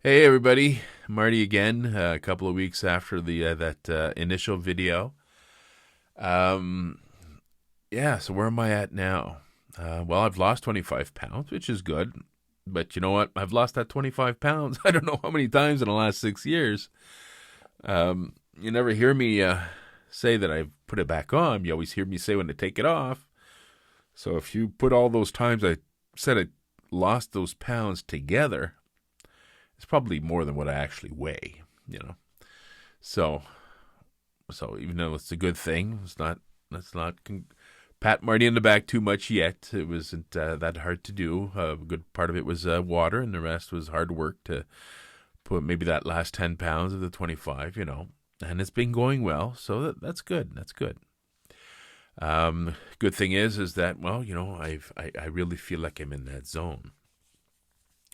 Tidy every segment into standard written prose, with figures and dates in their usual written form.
Hey everybody, Marty again. A couple of weeks after the that initial video. Um, yeah. So where am I at now? Well, I've lost 25 pounds, which is good. But you know what? I've lost that 25 pounds. I don't know how many times in the last 6 years. You never hear me say that I've put it back on. You always hear me say when to take it off. So if you put all those times I said I lost those pounds together, it's probably more than what I actually weigh. You know. So So even though it's a good thing, let's not pat Marty in the back too much yet. It wasn't that hard to do. A good part of it was water, and the rest was hard work to put maybe that last 10 pounds of the 25. And it's been going well, so that's good. That's good. Good thing is that well, I really feel like I'm in that zone,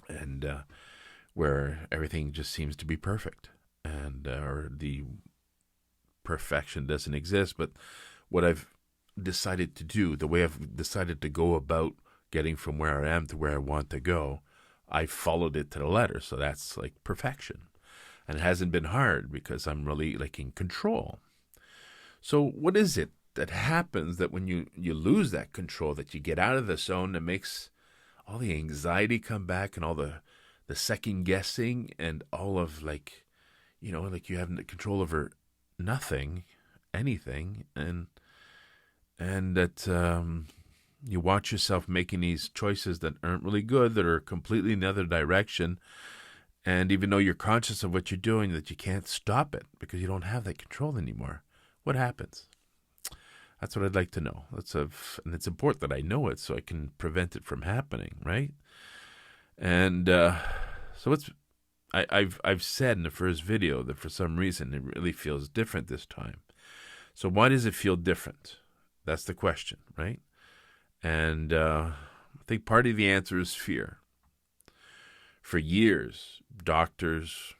and where everything just seems to be perfect, and or the perfection doesn't exist, but what I've decided to do, the way I've decided to go about getting from where I am to where I want to go, I followed it to the letter. So that's like perfection. And it hasn't been hard because I'm really like in control. So what is it that happens that when you lose that control, that you get out of the zone, that makes all the anxiety come back and all the second guessing and all of like you have control over nothing, anything, and that you watch yourself making these choices that aren't really good, that are completely in the other direction, and even though you're conscious of what you're doing, that you can't stop it because you don't have that control anymore. What happens? That's what I'd like to know. And it's important that I know it so I can prevent it from happening, right? And so it's I've said in the first video that for some reason it really feels different this time. So why does it feel different? That's the question, right? And I think part of the answer is fear. For years, doctors,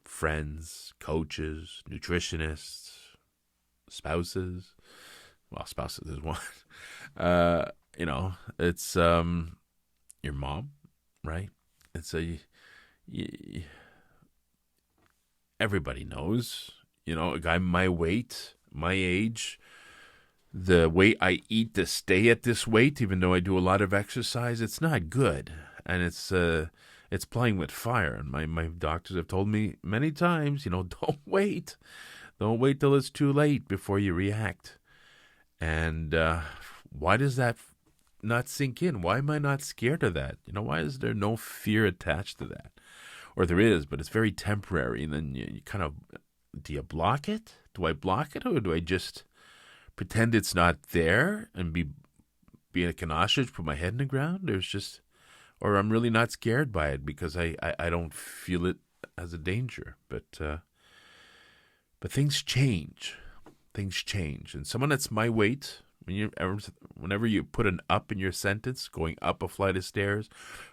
friends, coaches, nutritionists, spouses, well, spouses is one. It's your mom, right? It's everybody knows, a guy my weight, my age, the way I eat to stay at this weight, even though I do a lot of exercise, it's not good. And it's playing with fire. And my doctors have told me many times, don't wait. Don't wait till it's too late before you react. And why does that not sink in? Why am I not scared of that? Why is there no fear attached to that? Or there is, but it's very temporary. And then you kind of, do you block it? Do I block it, or do I just pretend it's not there and be like an ostrich, put my head in the ground? Or I'm really not scared by it because I don't feel it as a danger. But things change. Things change. And someone that's my weight, whenever you put an up in your sentence, going up a flight of stairs,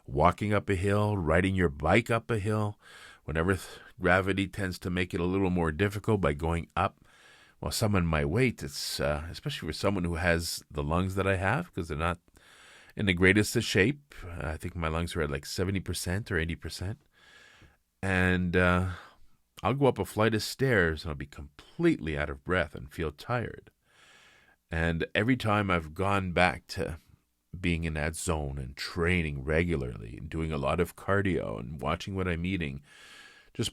walking up a hill, riding your bike up a hill, whenever gravity tends to make it a little more difficult by going up, well, someone my weight, it's especially for someone who has the lungs that I have, because they're not in the greatest of shape. I think my lungs are at like 70% or 80%. And I'll go up a flight of stairs and I'll be completely out of breath and feel tired. And every time I've gone back to being in that zone and training regularly and doing a lot of cardio and watching what I'm eating, just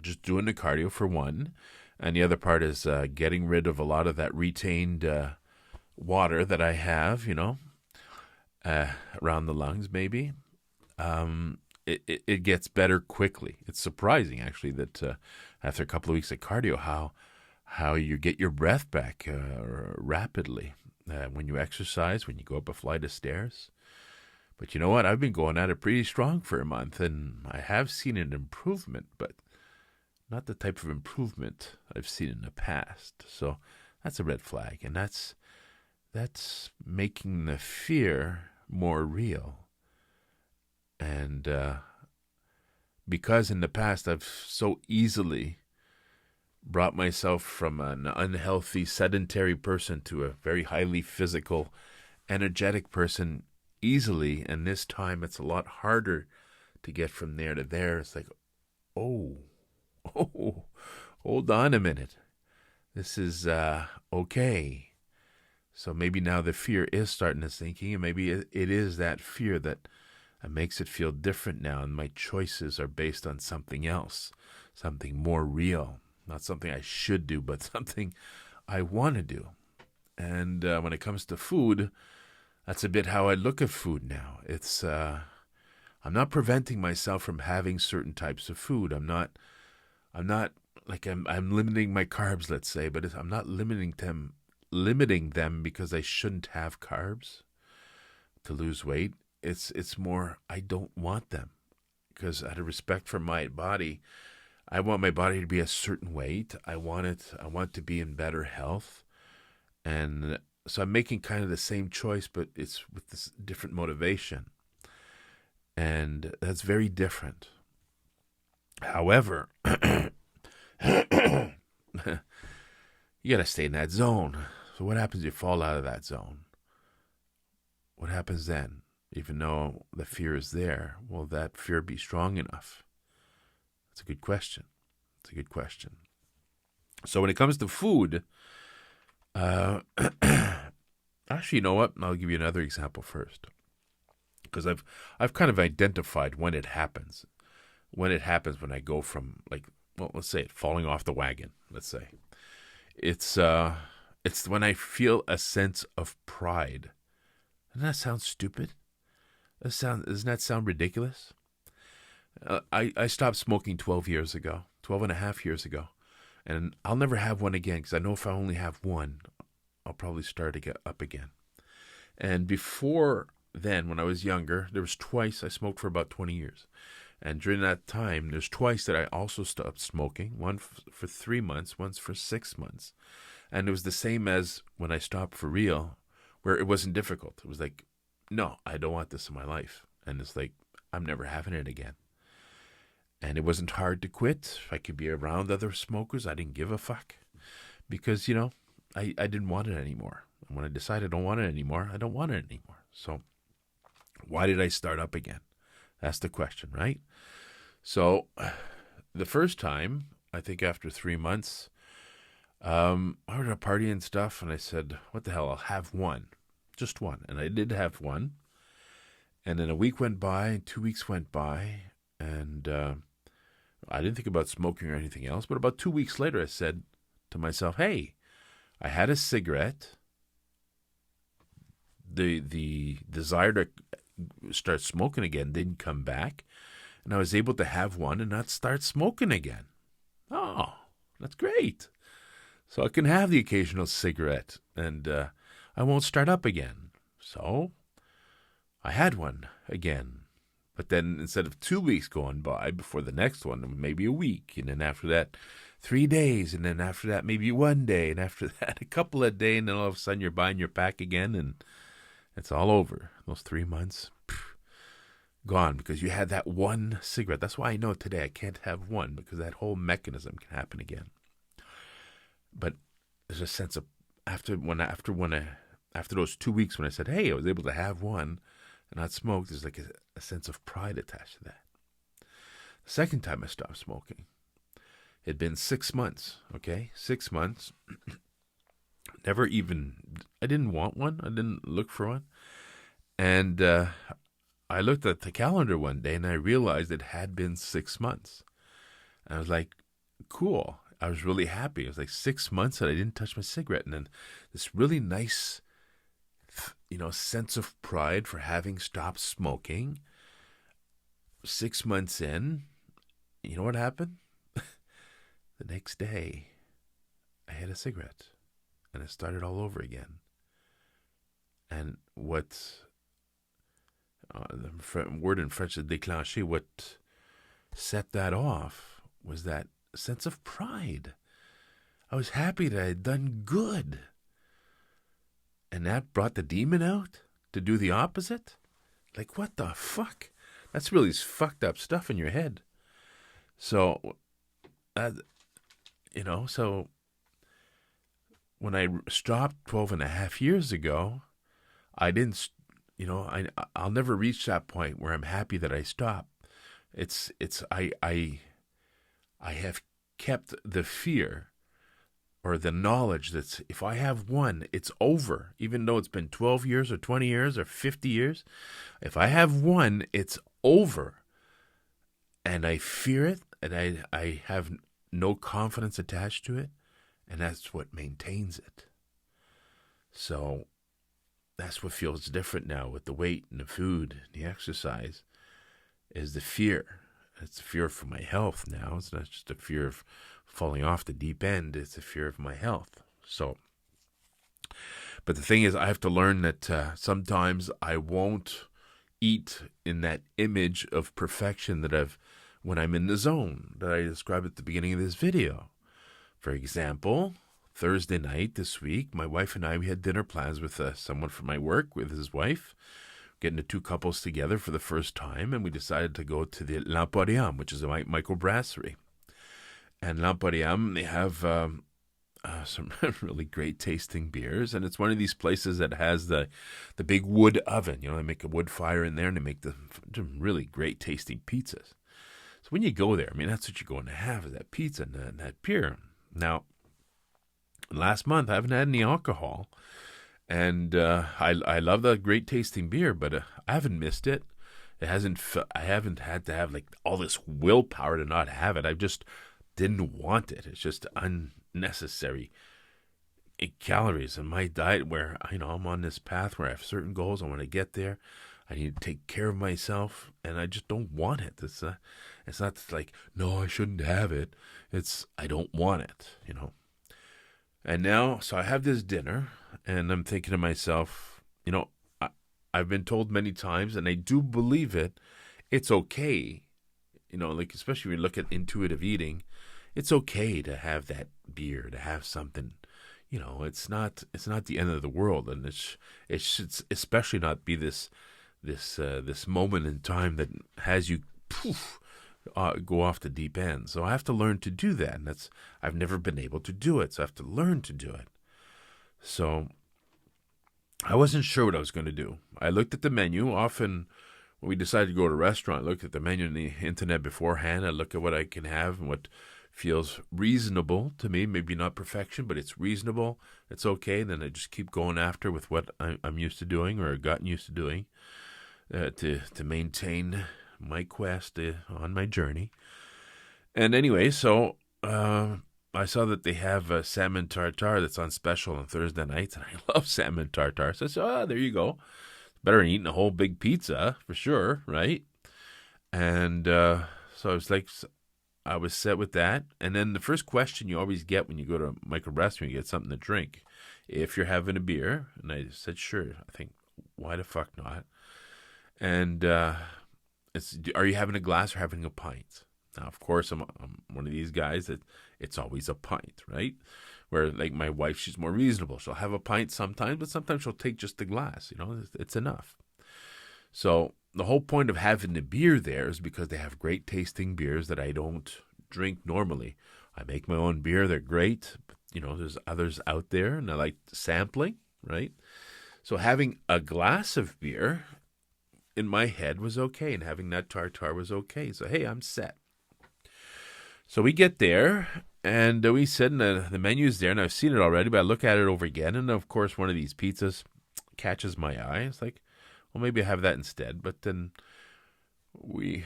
just doing the cardio for one. And the other part is getting rid of a lot of that retained water that I have, around the lungs maybe. It gets better quickly. It's surprising, actually, that after a couple of weeks of cardio, how you get your breath back rapidly when you exercise, when you go up a flight of stairs. But you know what? I've been going at it pretty strong for a month, and I have seen an improvement, but not the type of improvement I've seen in the past. So that's a red flag, and that's making the fear more real. And because in the past I've so easily brought myself from an unhealthy, sedentary person to a very highly physical, energetic person, easily, and this time it's a lot harder to get from there to there. It's like, oh, oh, hold on a minute. This is okay. So maybe now the fear is starting to sink in, and maybe it is that fear that makes it feel different now, and my choices are based on something else, something more real, not something I should do, but something I want to do. And when it comes to food, that's a bit how I look at food now. It's I'm not preventing myself from having certain types of food. I'm not like I'm limiting my carbs, let's say, but I'm not limiting them because I shouldn't have carbs to lose weight. It's more I don't want them, because out of respect for my body, I want my body to be a certain weight. I want to be in better health. And so I'm making kind of the same choice, but it's with this different motivation. And that's very different. However, you got to stay in that zone. So what happens if you fall out of that zone? What happens then? Even though the fear is there, will that fear be strong enough? That's a good question. It's a good question. So when it comes to food, actually, you know what? I'll give you another example first, because I've kind of identified when it happens. When it happens, when I go from, like, well, let's say it, falling off the wagon. Let's say it's when I feel a sense of pride. Doesn't that sound stupid? Doesn't that sound ridiculous? I stopped smoking 12 and a half years ago. And I'll never have one again, because I know if I only have one, I'll probably start to get up again. And before then, when I was younger, there was twice I smoked for about 20 years. And during that time, there's twice that I also stopped smoking, one for 3 months, once for 6 months. And it was the same as when I stopped for real, where it wasn't difficult. It was like, no, I don't want this in my life. And it's like, I'm never having it again. And it wasn't hard to quit. If I could be around other smokers, I didn't give a fuck. Because, I didn't want it anymore. And when I decided I don't want it anymore, I don't want it anymore. So why did I start up again? That's the question, right? So the first time, I think after 3 months, I was at a party and stuff, and I said, what the hell, I'll have one. Just one. And I did have one. And then a week went by, and 2 weeks went by, and I didn't think about smoking or anything else, but about 2 weeks later, I said to myself, hey, I had a cigarette. The desire to start smoking again didn't come back, and I was able to have one and not start smoking again. Oh, that's great. So I can have the occasional cigarette, and I won't start up again. So I had one again. But then instead of 2 weeks going by before the next one, maybe a week. And then after that, 3 days. And then after that, maybe 1 day. And after that, a couple of days. And then all of a sudden, you're buying your pack again. And it's all over. Those 3 months, gone. Because you had that one cigarette. That's why I know today I can't have one. Because that whole mechanism can happen again. But there's a sense of, after those 2 weeks when I said, hey, I was able to have one and not smoke, there's like a sense of pride attached to that. The second time I stopped smoking, it had been 6 months, okay? 6 months. I didn't want one. I didn't look for one. And I looked at the calendar one day and I realized it had been 6 months. And I was like, cool. I was really happy. It was like 6 months that I didn't touch my cigarette. And then this really nice, sense of pride for having stopped smoking. 6 months in, you know what happened? The next day, I had a cigarette, and it started all over again. And what the word in French is déclenché, what set that off was that sense of pride. I was happy that I had done good. And that brought the demon out to do the opposite? Like, what the fuck? That's really fucked up stuff in your head. So, so when I stopped 12 and a half years ago, I didn't, I'll never reach that point where I'm happy that I stopped. I have kept the fear or the knowledge that if I have one, it's over. Even though it's been 12 years or 20 years or 50 years, if I have one, it's over. And I fear it, and I have no confidence attached to it, and that's what maintains it. So that's what feels different now with the weight and the food and the exercise, is the fear. It's a fear for my health now. It's not just a fear of falling off the deep end. It's a fear of my health. So, but the thing is, I have to learn that sometimes I won't eat in that image of perfection when I'm in the zone that I described at the beginning of this video. For example, Thursday night this week, my wife and I, we had dinner plans with someone from my work, with his wife, getting the two couples together for the first time, and we decided to go to the L'Emporium, which is a microbrasserie. And L'Emporium, they have some really great tasting beers, and it's one of these places that has the big wood oven. They make a wood fire in there, and they make some really great tasting pizzas. So when you go there, that's what you're going to have, is that pizza and that beer. Now, last month I haven't had any alcohol, and I love the great tasting beer, but I haven't missed it. I haven't had to have all this willpower to not have it. I just didn't want it. It's just unnecessary calories in my diet, where I'm on this path where I have certain goals. I want to get there. I need to take care of myself, and I just don't want it. It's not like, no, I shouldn't have it. It's, I don't want it, And now, so I have this dinner, and I'm thinking to myself, I've been told many times, and I do believe it, it's okay, especially when you look at intuitive eating, it's okay to have that beer, to have something. It's not the end of the world, and it should especially not be this moment in time that has you go off the deep end. So I have to learn to do that, and I've never been able to do it, so I have to learn to do it. So I wasn't sure what I was going to do. I looked at the menu. Often when we decided to go to a restaurant, I looked at the menu on the internet beforehand. I look at what I can have and what feels reasonable to me. Maybe not perfection, but it's reasonable. It's okay. Then I just keep going after with what I'm used to doing, or gotten used to doing, to maintain my quest on my journey. And anyway, so I saw that they have salmon tartare that's on special on Thursday nights, and I love salmon tartare. So I said, there you go. Better than eating a whole big pizza, for sure, right? And so I was set with that. And then the first question you always get when you go to a microbrasserie, you get something to drink. If you're having a beer, and I said, sure. I think, why the fuck not? And are you having a glass or having a pint? Now, of course, I'm one of these guys that it's always a pint, right? Where, my wife, she's more reasonable. She'll have a pint sometimes, but sometimes she'll take just a glass. It's enough. So the whole point of having the beer there is because they have great tasting beers that I don't drink normally. I make my own beer. They're great. But, there's others out there, and I like sampling, right? So having a glass of beer in my head was okay, and having that tartare was okay. So, hey, I'm set. So we get there, and we sit, and the menu's there, and I've seen it already, but I look at it over again, and of course one of these pizzas catches my eye. It's like, well, maybe I have that instead. But then we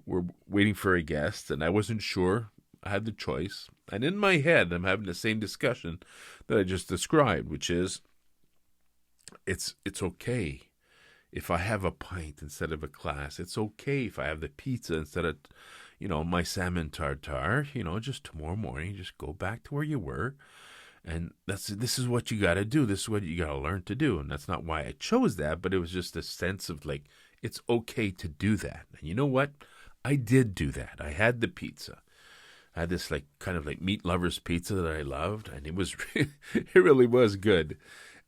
were waiting for a guest, and I wasn't sure. I had the choice. And in my head, I'm having the same discussion that I just described, which is, it's okay if I have a pint instead of a glass. It's okay if I have the pizza instead of, my salmon tartare. Just tomorrow morning, just go back to where you were. And this is what you got to do. This is what you got to learn to do. And that's not why I chose that, but it was just a sense of it's okay to do that. And you know what? I did do that. I had the pizza. I had this kind of meat lovers pizza that I loved, and it was it really was good.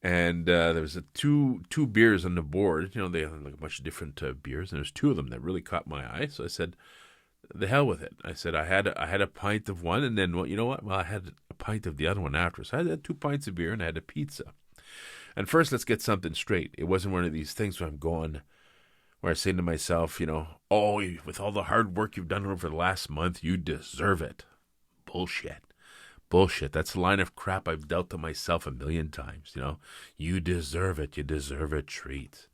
And there was two beers on the board. They have a bunch of different beers, and there's two of them that really caught my eye. So I said, the hell with it. I said I had a pint of one, and then, well, you know what? Well, I had a pint of the other one after. So I had 2 pints of beer, and I had a pizza. And first, let's get something straight. It wasn't one of these things where I'm going, where I say to myself, oh, with all the hard work you've done over the last month, you deserve it. Bullshit. Bullshit. That's the line of crap I've dealt to myself a million times, You deserve it. You deserve a treat.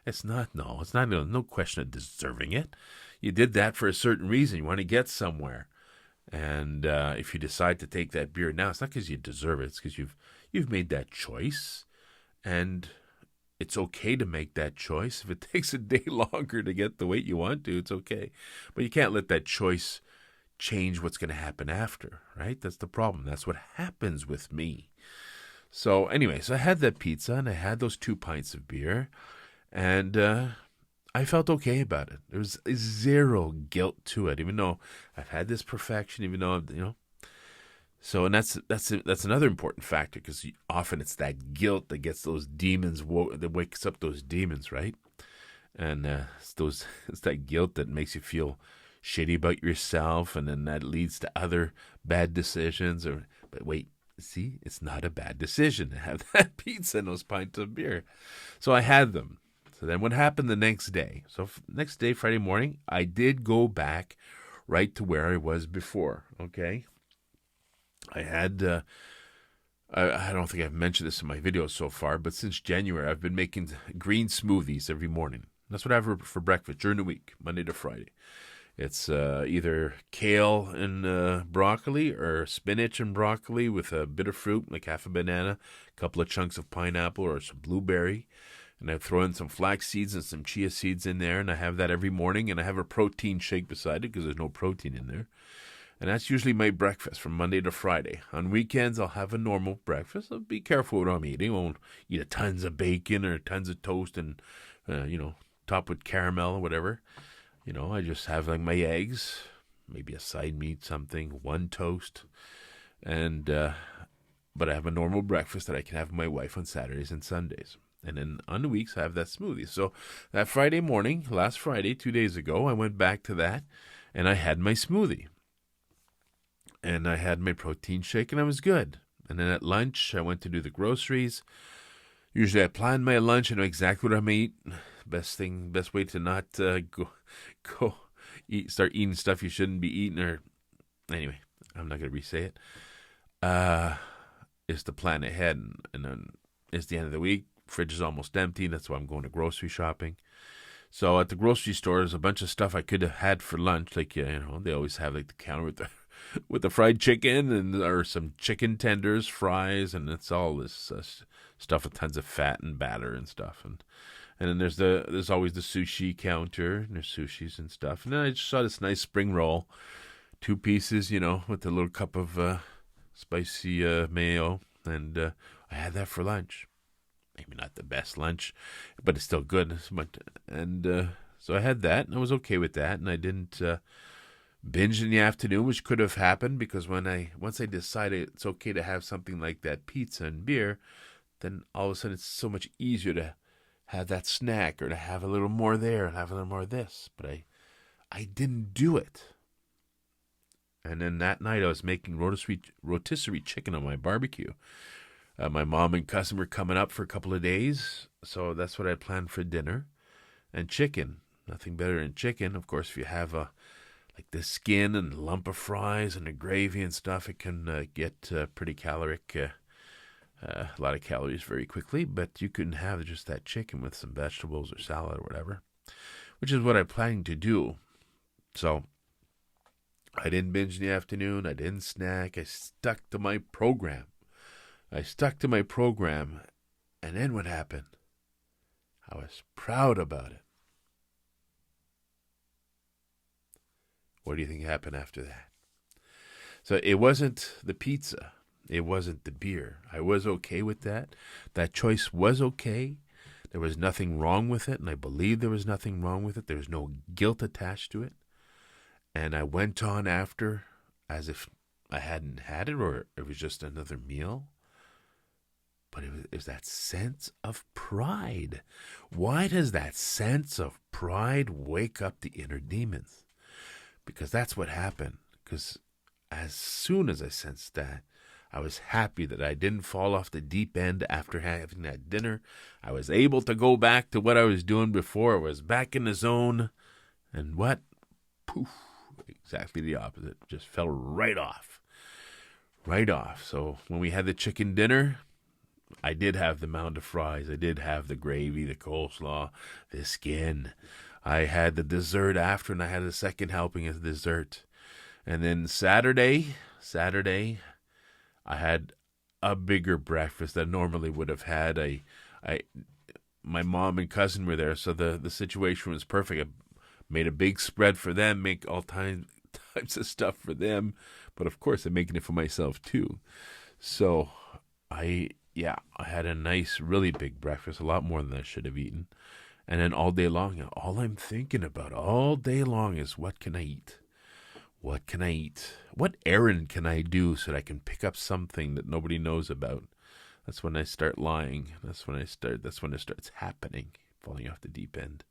It's not no question of deserving it. You did that for a certain reason. You want to get somewhere. And if you decide to take that beer now, it's not because you deserve it. It's because you've made that choice. And it's okay to make that choice. If it takes a day longer to get the weight you want to, it's okay. But you can't let that choice change what's going to happen after, right? That's the problem. That's what happens with me. So anyway, I had that pizza and I had those 2 pints of beer. And I felt okay about it. There was zero guilt to it, even though I've had this perfection, even though, So, and that's another important factor, because often it's that guilt that gets those demons, that wakes up those demons, right? And it's that guilt that makes you feel shitty about yourself, and then that leads to other bad decisions. But wait, see, it's not a bad decision to have that pizza and those pints of beer. So I had them. So then what happened the next day? So next day, Friday morning, I did go back right to where I was before, okay? I had, I don't think I've mentioned this in my videos so far, but since January, I've been making green smoothies every morning. That's what I have for breakfast during the week, Monday to Friday. It's either kale and broccoli, or spinach and broccoli with a bit of fruit, like half a banana, a couple of chunks of pineapple or some blueberry. And I throw in some flax seeds and some chia seeds in there, and I have that every morning. And I have a protein shake beside it because there's no protein in there. And that's usually my breakfast from Monday to Friday. On weekends, I'll have a normal breakfast. I'll be careful what I'm eating. I won't eat tons of bacon or tons of toast and, topped with caramel or whatever. I just have like my eggs, maybe a side meat, something, one toast. And, but I have a normal breakfast that I can have with my wife on Saturdays and Sundays. And then on the weeks, I have that smoothie. So that Friday morning, last Friday, 2 days ago, I went back to that and I had my smoothie. And I had my protein shake, and I was good. And then at lunch, I went to do the groceries. Usually I plan my lunch. I know exactly what I'm going to eat. Best way to not go start eating stuff you shouldn't be eating. Or anyway, I'm not going to re-say it. Is to plan ahead. And then it's the end of the week. Fridge is almost empty. That's why I'm going to grocery shopping. So at the grocery store, there's a bunch of stuff I could have had for lunch. Like, they always have like the counter with the fried chicken, and or some chicken tenders, fries, and it's all this stuff with tons of fat and batter and stuff. And then there's always the sushi counter, and there's sushis and stuff. And then I just saw this nice spring roll, 2 pieces, with a little cup of spicy mayo, and I had that for lunch. Maybe not the best lunch, but it's still good. So I had that, and I was okay with that, and I didn't binge in the afternoon, which could have happened, because once I decided it's okay to have something like that, pizza and beer, then all of a sudden it's so much easier to have that snack, or to have a little more there and have a little more of this. But I didn't do it. And then that night I was making rotisserie chicken on my barbecue. My mom and cousin were coming up for a couple of days, so that's what I planned for dinner. And chicken, nothing better than chicken. Of course, if you have like the skin and the lump of fries and the gravy and stuff, it can get pretty caloric, a lot of calories very quickly. But you can have just that chicken with some vegetables or salad or whatever, which is what I'm planning to do. So I didn't binge in the afternoon. I didn't snack. I stuck to my program. And then what happened? I was proud about it. What do you think happened after that? So it wasn't the pizza. It wasn't the beer. I was okay with that. That choice was okay. There was nothing wrong with it, and I believe there was nothing wrong with it. There was no guilt attached to it. And I went on after as if I hadn't had it, or it was just another meal. But it was that sense of pride. Why does that sense of pride wake up the inner demons? Because that's what happened. Because as soon as I sensed that, I was happy that I didn't fall off the deep end after having that dinner. I was able to go back to what I was doing before. I was back in the zone. And what? Poof. Exactly the opposite. Just fell right off. Right off. So when we had the chicken dinner, I did have the mound of fries. I did have the gravy, the coleslaw, the skin. I had the dessert after, and I had a second helping of dessert. And then Saturday, I had a bigger breakfast than I normally would have had. My mom and cousin were there, so the situation was perfect. I made a big spread for them, make all types of stuff for them, but of course I'm making it for myself too. So I had a nice, really big breakfast, a lot more than I should have eaten. And then all day long, all I'm thinking about all day long is, what can I eat? What can I eat? What errand can I do so that I can pick up something that nobody knows about? That's when I start lying. That's when it starts happening, falling off the deep end.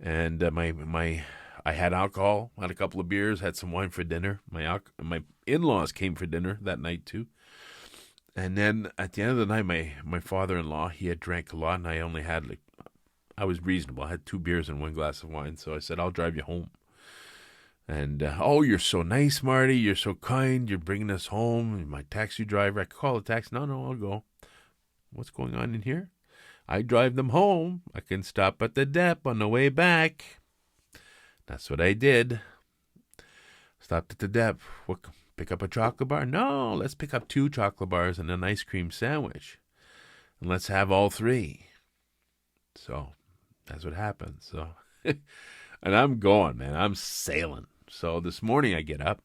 And I had alcohol, had a couple of beers, had some wine for dinner. My in-laws came for dinner that night too. And then at the end of the night, my father-in-law, he had drank a lot, and I only had I was reasonable. I had 2 beers and 1 glass of wine. So I said, I'll drive you home. And, oh, you're so nice, Marty. You're so kind. You're bringing us home. You're my taxi driver. I could call a taxi. No, I'll go. What's going on in here? I drive them home. I can stop at the dep on the way back. That's what I did. Stopped at the dep. Pick up a chocolate bar? No, let's pick up 2 chocolate bars and an ice cream sandwich. And let's have all 3. So that's what happened. So, and I'm going, man. I'm sailing. So this morning I get up,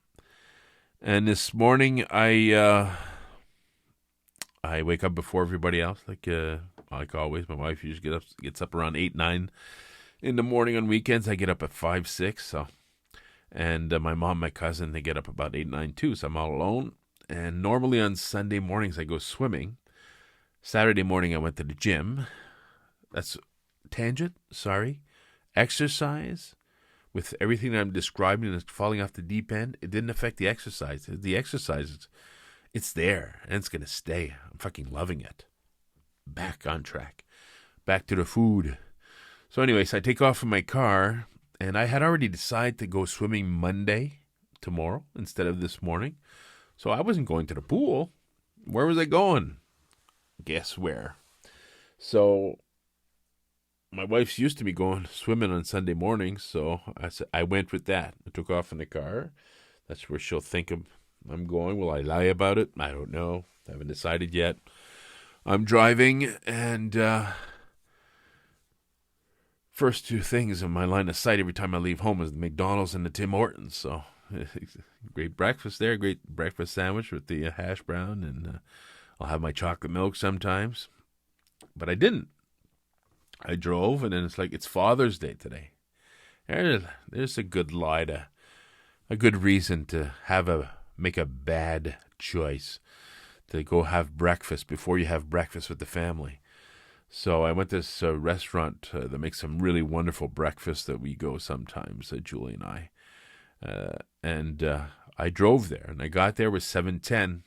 and this morning I wake up before everybody else, like always. My wife usually gets up around 8, 9 in the morning on weekends. I get up at 5, 6. So, and my mom, my cousin, they get up about 8, 9 too. So I'm all alone. And normally on Sunday mornings I go swimming. Saturday morning I went to the gym. That's tangent. Sorry. Exercise. With everything that I'm describing and falling off the deep end, it didn't affect the exercise. The exercise, it's there, and it's going to stay. I'm fucking loving it. Back on track. Back to the food. So anyways, I take off from my car, and I had already decided to go swimming Monday, tomorrow, instead of this morning. So I wasn't going to the pool. Where was I going? Guess where? So my wife's used to me going swimming on Sunday mornings, so I went with that. I took off in the car. That's where she'll think I'm going. Will I lie about it? I don't know. I haven't decided yet. I'm driving, and first 2 things in my line of sight every time I leave home is the McDonald's and the Tim Hortons. So great breakfast there, great breakfast sandwich with the hash brown, and I'll have my chocolate milk sometimes. But I didn't. I drove, and then it's Father's Day today. There's a good lie a good reason to make a bad choice to go have breakfast before you have breakfast with the family. So I went to this restaurant that makes some really wonderful breakfast that we go sometimes, Julie and I. And I drove there, and I got there with 7:10, and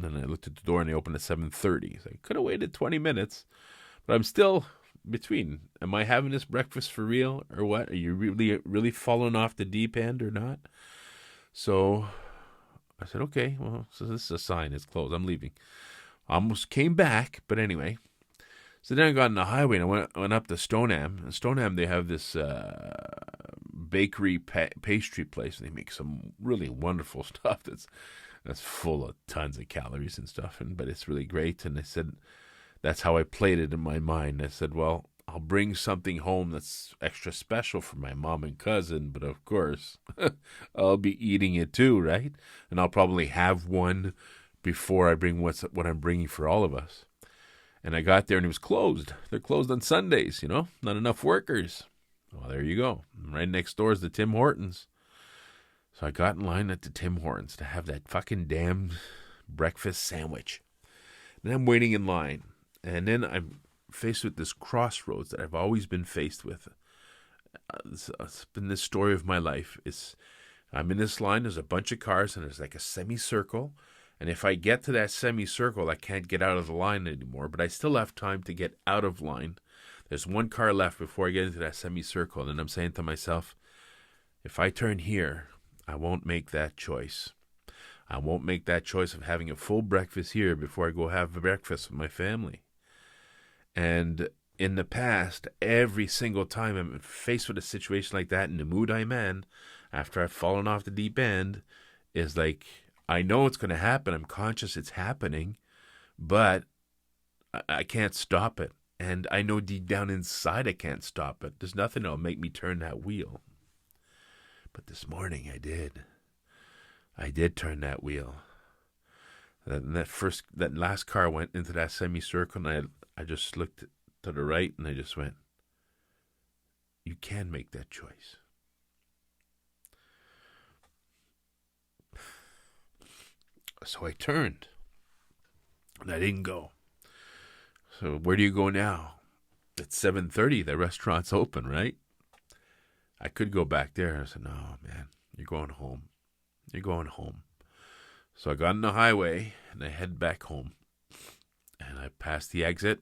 then I looked at the door, and they opened at 7:30. So I could have waited 20 minutes, but I'm still between. Am I having this breakfast for real or what? Are you really falling off the deep end or not? So I said, okay, well, so this is a sign. It's closed. I'm leaving. Almost came back, but anyway. So then I got on the highway, and I went up to Stoneham. In Stoneham, they have this bakery pastry place. They make some really wonderful stuff that's full of tons of calories and stuff, but it's really great. And they said, that's how I played it in my mind. I said, well, I'll bring something home that's extra special for my mom and cousin, but of course, I'll be eating it too, right? And I'll probably have one before I bring what I'm bringing for all of us. And I got there, and it was closed. They're closed on Sundays, not enough workers. Well, there you go. Right next door is the Tim Hortons. So I got in line at the Tim Hortons to have that fucking damn breakfast sandwich. And I'm waiting in line. And then I'm faced with this crossroads that I've always been faced with. It's been this story of my life. I'm in this line. There's a bunch of cars, and there's like a semicircle. And if I get to that semicircle, I can't get out of the line anymore, but I still have time to get out of line. There's one car left before I get into that semicircle, and I'm saying to myself, if I turn here, I won't make that choice. I won't make that choice of having a full breakfast here before I go have breakfast with my family. And in the past, every single time I'm faced with a situation like that, in the mood I'm in, after I've fallen off the deep end, is like, I know it's going to happen. I'm conscious it's happening, but I can't stop it. And I know deep down inside I can't stop it. There's nothing that'll make me turn that wheel. But this morning I did. I did turn that wheel. That last car went into that semicircle, and I just looked to the right, and I just went, you can make that choice. So I turned, and I didn't go. So where do you go now? It's 7:30. The restaurant's open, right? I could go back there. I said, no, man, you're going home. You're going home. So I got on the highway, and I head back home. And I passed the exit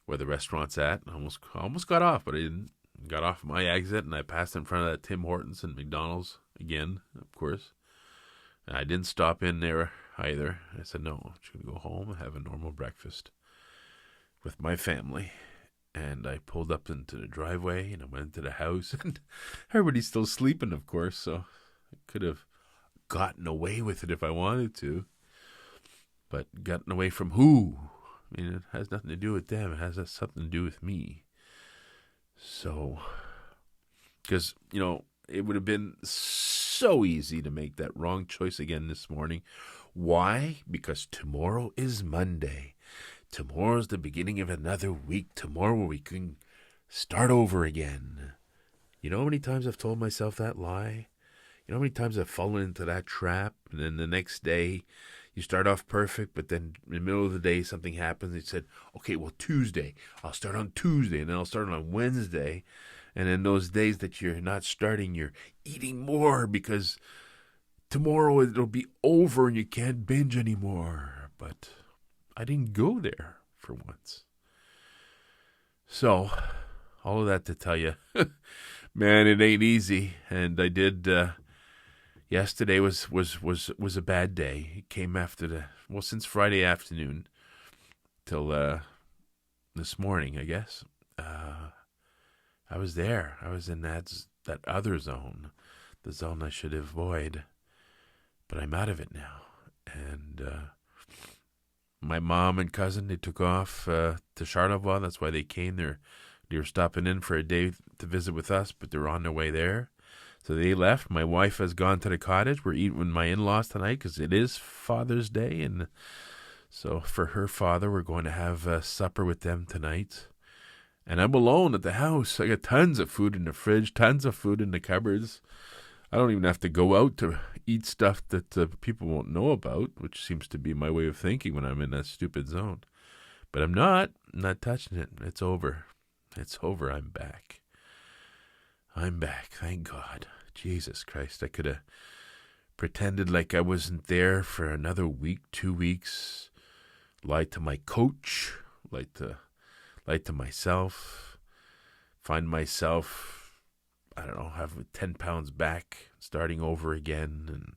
where the restaurant's at. I almost got off, but I didn't. Got off my exit, and I passed in front of that Tim Hortons and McDonald's again, of course. And I didn't stop in there either. I said, no, I'm just going to go home and have a normal breakfast with my family. And I pulled up into the driveway, and I went into the house, and everybody's still sleeping, of course, so I could have gotten away with it if I wanted to. But gotten away from who? I mean, it has nothing to do with them. It has something to do with me. So, because, it would have been so easy to make that wrong choice again this morning. Why? Because tomorrow is Monday. Tomorrow's the beginning of another week. Tomorrow we can start over again. You know how many times I've told myself that lie? You know how many times I've fallen into that trap, and then the next day you start off perfect, but then in the middle of the day something happens. They said, okay, well, Tuesday. I'll start on Tuesday, and then I'll start on Wednesday. And then those days that you're not starting, you're eating more because tomorrow it'll be over and you can't binge anymore. But I didn't go there for once. So, all of that to tell you, man, it ain't easy. And I did, yesterday was a bad day. It came after since Friday afternoon till this morning, I guess. I was there. I was in that other zone, the zone I should avoid. But I'm out of it now. And my mom and cousin, they took off to Charlevoix. That's why they came. They were stopping in for a day to visit with us, but they're on their way there. So they left. My wife has gone to the cottage. We're eating with my in-laws tonight because it is Father's Day. And so for her father, we're going to have supper with them tonight. And I'm alone at the house. I got tons of food in the fridge, tons of food in the cupboards. I don't even have to go out to eat stuff that people won't know about, which seems to be my way of thinking when I'm in that stupid zone. But I'm not touching it. It's over. It's over. I'm back. I'm back. Thank God. Jesus Christ. I could have pretended like I wasn't there for another week, 2 weeks. Lied to my coach. Lied to myself. Find myself, I don't know, have 10 pounds back, starting over again.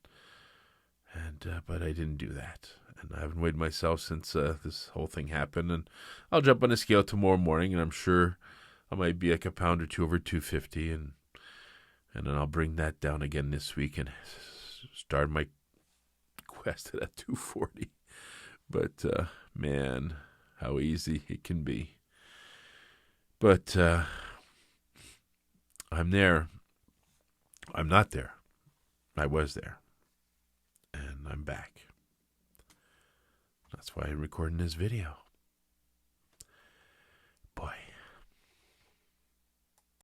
But I didn't do that. And I haven't weighed myself since this whole thing happened. And I'll jump on a scale tomorrow morning, and I'm sure I might be like a pound or two over 250, and then I'll bring that down again this week and start my quest at 240. But man, how easy it can be. But I'm there. I'm not there. I was there. And I'm back. That's why I'm recording this video.